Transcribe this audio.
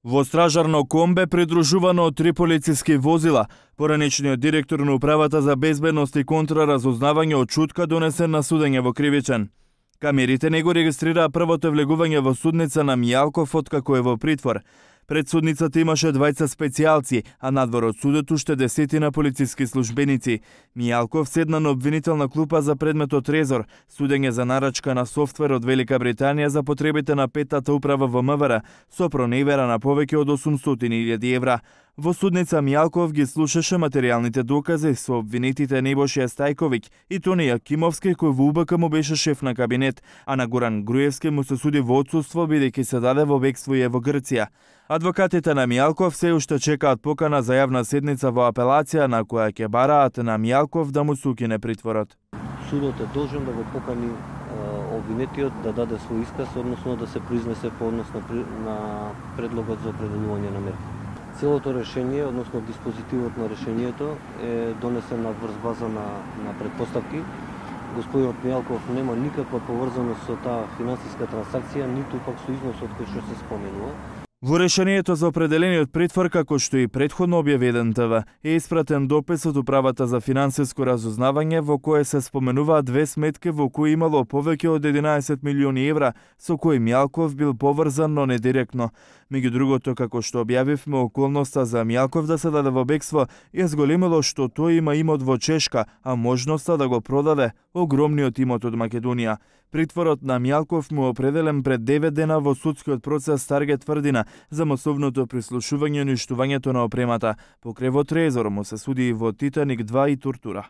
Во стражарно комбе придружувано од 3 полициски возила, пораничниот директор на Управата за безбедност и контраразузнавање од Чутка донесен на судење во Кривичен. Камерите не го регистрираа првото влегување во судница на Мијалков откако е во притвор. Пред судницата имаше 20 специјалци, а надвор од судот уште десетина полициски службеници. Мијалков седна на обвинителна клупа за предметот Трезор, судење за нарачка на софтвер од Велика Британија за потребите на петата управа во МВР, со проневера на повеќе од 800.000 евра. Во судница Мијалков ги слушаше материјалните докази со обвинетите Небошија Стајковиќ и Тони Јакимовски, кој во УБК му беше шеф на кабинет, а на Горан Груевски му се суди во отсуство бидејќи се даде во бегство и во Грција. Адвокатите на Мијалков се уште чекаат покана за јавна седница во апелација на која ќе бараат на Мијалков да му се укине притворот. Судот е должен да го покани обвинетиот да даде свој исказ, односно да се произнесе по однос на предлогот за определување на мерки. Целото решение, односно диспозитивот на решението е донесен на врз база на предпоставки. Господинот Мијалков нема никаква поврзаност со таа финансиска трансакција, ниту пак со износот кој што се споменува. Во решението за определениот притвор, како што и претходно објаведен ТВ, е испратен допис од Управата за финансиско разузнавање во кое се споменуваат 2 сметки во кои имало повеќе од 11 милиони евра, со кои Мијалков бил поврзан, но не директно. Меѓу другото, како што објавивме, околноста за Мијалков да се даде во бегство ја зголемило што тој има имот во Чешка, а можноста да го продаде огромниот имот од Македонија. Притворот на Мијалков му определен пред 9 дена во судскиот процес Таргет тврдина за масовното прислушување и уништувањето на опремата. Покрај во Трезор му се суди и во Титаник 2 и тортура.